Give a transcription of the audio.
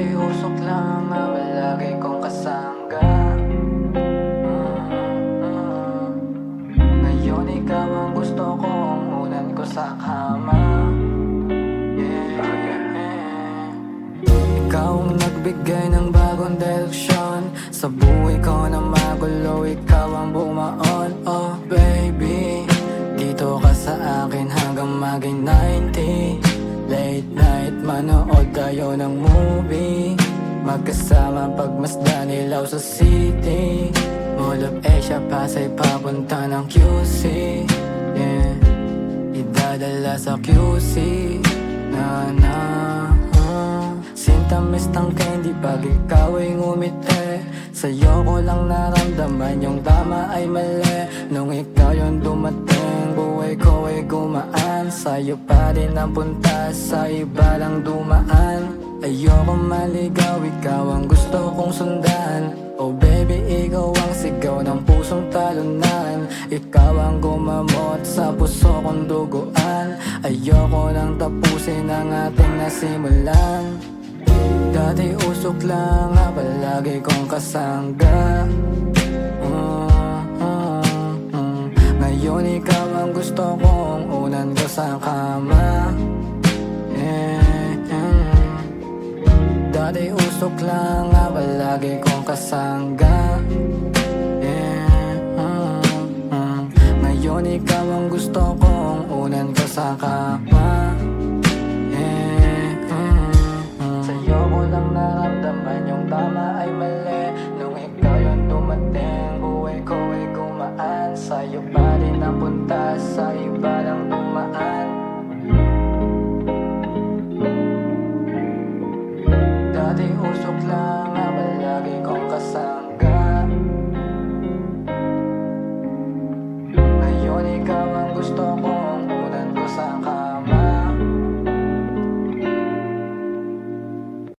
Dati usok lang na palagi kong kasangga. Ngayon ikaw ang gusto kong unan ko sa kama. Ikaw ang nagbigay ng bagong direksyon sa buhay ko na magulo, ikaw ang bumaon. Oh baby, dito ka sa akin hanggang maging 90. Late night, manood tayo ng movie, magkasama pagmasdan ilaw sa city. Mall of Asia, Pasay, papunta ng QC. Yeah, idadala sa QC. Sintamis ng candy pag ikaw ay ngumiti. Sa'yo ko lang naramdaman yung tama ay mali. Nung ikaw yung dumating, buhay ko ay gumaan. Sa'yo pa rin ang punta, sa iba lang dumaan. Ayoko maligaw, ikaw ang gusto kong sundan. Oh baby, ikaw ang sigaw ng pusong talunan. Ikaw ang gumamot sa puso kong duguan. Ayoko nang tapusin ang ating nasimulan. Dati usok lang nga palagi kong kasangga. Ngayon ikaw ang gusto kong unan ko sa kama. Dati usok lang nga palagi kong kasangga. Ngayon ikaw ang gusto kong unan ko sa kama.